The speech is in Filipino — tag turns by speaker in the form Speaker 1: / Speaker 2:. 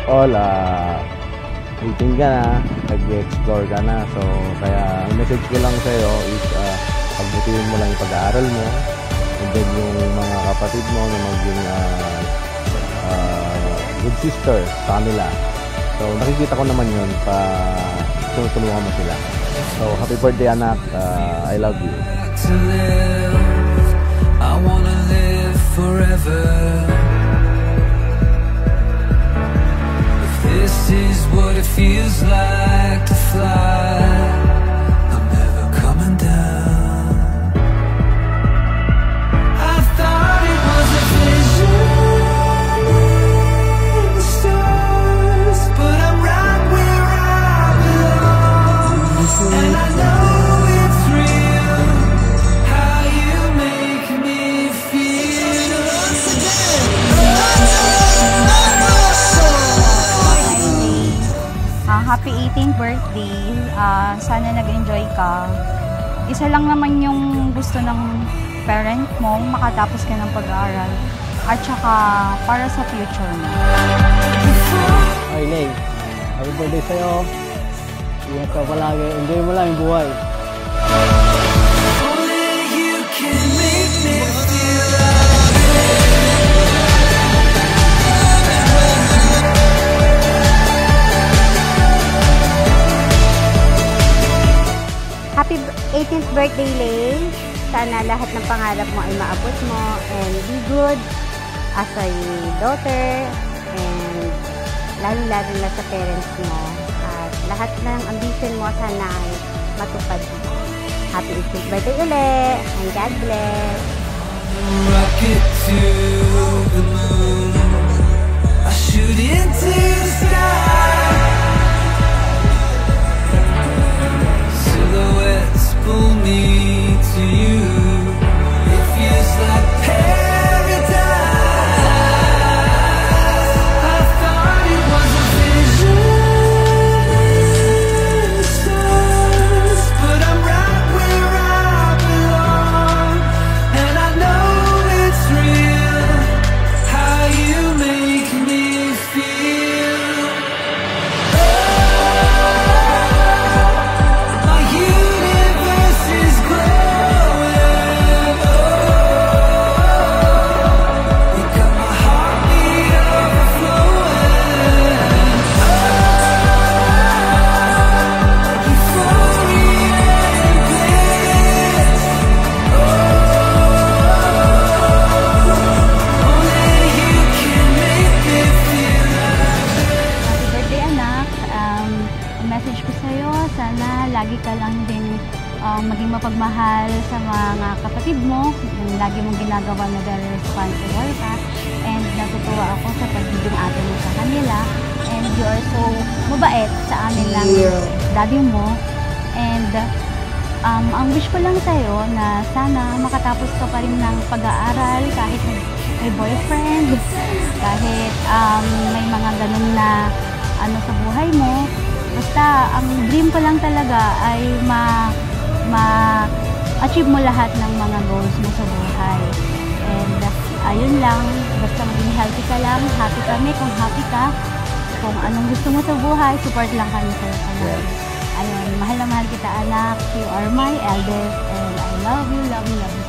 Speaker 1: all, 18 ka na, nag-explore ka na. So, kaya ang message ko lang sa'yo is pagbutihin mo lang yung pag-aaral mo, and then yung mga kapatid mo na maging good sister sa kanila. So, nakikita ko naman yun pa tulungan mo sila. So, happy birthday anak, I love you.
Speaker 2: I wanna live forever. If this is what it feels like to fly, I'm never coming down. I thought it was a vision in the stars, but I'm right where I belong. And I know it's real, how you make me feel.
Speaker 3: Happy 18th birthday. Sana nag-enjoy ka. Isa lang naman yung gusto ng parent mo, makatapos ka ng pag-aaral. At saka para sa future mo.
Speaker 4: Ay, Neng. Happy birthday sa'yo. Ingat ka palagi. Enjoy mo lang yung buhay.
Speaker 2: Only you can make me feel
Speaker 5: Happy 18th birthday, Lay. Sana lahat ng pangarap mo ay maabot mo and be good as a daughter and lalo-lalo na sa parents mo. At lahat ng ambition mo sana ay matupad mo. Happy 18th birthday ulit and God bless.
Speaker 2: rocket to the moon. I shoot into the sky. Silhouettes pull me to you. It feels like paradise. I thought it was a vision in the stars, but I'm right where I belong. And I know it's real, how you make me feel. My universe is growing. You got my heartbeat overflowing. Euphoria and bliss. Only you can make me feel.
Speaker 3: Happy birthday anak. Ang message ko sa'yo, sana lagi ka lang din maging mapagmahal sa mga kapatid mo. Lagi mong ginagawa na very responsible ka. And natutuwa ako sa pagiging ate mo sa kanila. And you are so mabait sa amin lang daddy mo. And ang wish ko lang sa'yo na sana makatapos ka pa rin ng pag-aaral kahit may boyfriend, kahit may mga ganun na sa buhay mo. Basta ang dream ko lang talaga ay ma-achieve mo lahat ng mga goals mo sa buhay. And ayun lang, basta maging healthy ka lang, happy kami kung happy ka. Kung anong gusto mo sa buhay, support lang kami sa'yo. Ayun, mahal na mahal kita anak. You are my eldest and I love you, love you, love you.